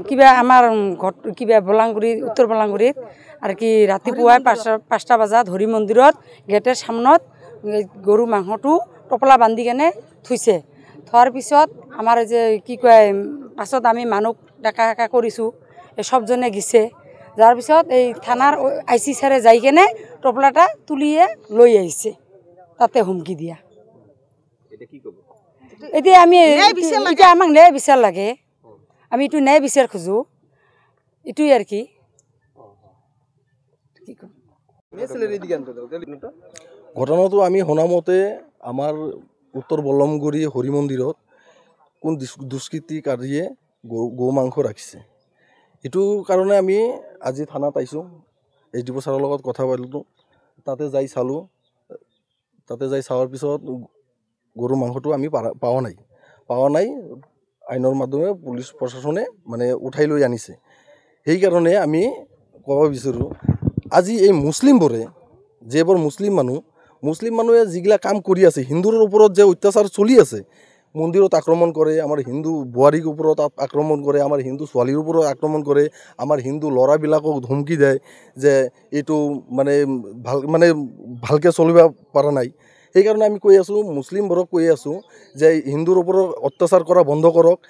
কিবা আমাৰ ঘৰ কিবা বলাংগুৰি উত্তৰ বলাংগুৰিত আৰু কি ৰাতিপুৱাই 5টা বজাত হৰি মন্দিৰত গেটেৰ সামনত গৰু মাংসটো টপলা বান্ধি কেনে থৈছে। থোৱাৰ পিছত আমাৰ যে কি কয় পাছত আমি মানুহ ডাকা হাকা কৰিছোঁ এই সবজনে গিছে। যাৰ পিছত এই থানাৰ IC ছাৰে যাই কেনে টপলাটা তুলিয়ে লৈ আহিছে তাতে হুমকি দিয়া। এতিয়া আমি এতিয়া আমাক ন্যায় বিচাৰ লাগে, আমি এইটো ন্যায় বিচাৰ খোজো, এইটোই আৰ কি। ঘটনাটো আমি শুনা মতে আমাৰ উত্তৰ বলমগুৰি হৰি মন্দিৰত কোন দুষ্কৃতিকাৰীয়ে গৌ মাংস ৰাখিছে। এইটো কাৰণে আমি আজি থানাত আহিছোঁ, SDO ছাৰৰ লগত কথা পাতিলোঁ, তাতে যাই চালোঁ। তাতে যাই চাৱাৰ পিছত গৰু মাংসটো আমি পোৱা নাই। আইনৰ মাধ্যমে পুলিচ প্ৰশাসনে মানে উঠাই লৈ আনিছে। সেইকাৰণে আমি ক'ব বিচাৰোঁ আজি এই মুছলিমবোৰে যিবোৰ মুছলিম মানুহে যিগিলা কাম কৰি আছে, হিন্দুৰ ওপৰত যে অত্যাচাৰ চলি আছে, মন্দিৰত আক্ৰমণ কৰে, আমাৰ হিন্দু বোৱাৰীৰ ওপৰত আক্ৰমণ কৰে, আমাৰ হিন্দু ছোৱালীৰ ওপৰত আক্ৰমণ কৰে, আমাৰ হিন্দু ল'ৰাবিলাকক ধমকি দেয় যে এইটো ভালকৈ চলিব পৰা নাই। সেইকাৰণে আমি কৈ আছোঁ মুছলিমবোৰক কৈ আছোঁ যে হিন্দুৰ ওপৰত অত্যাচাৰ কৰা বন্ধ কৰক।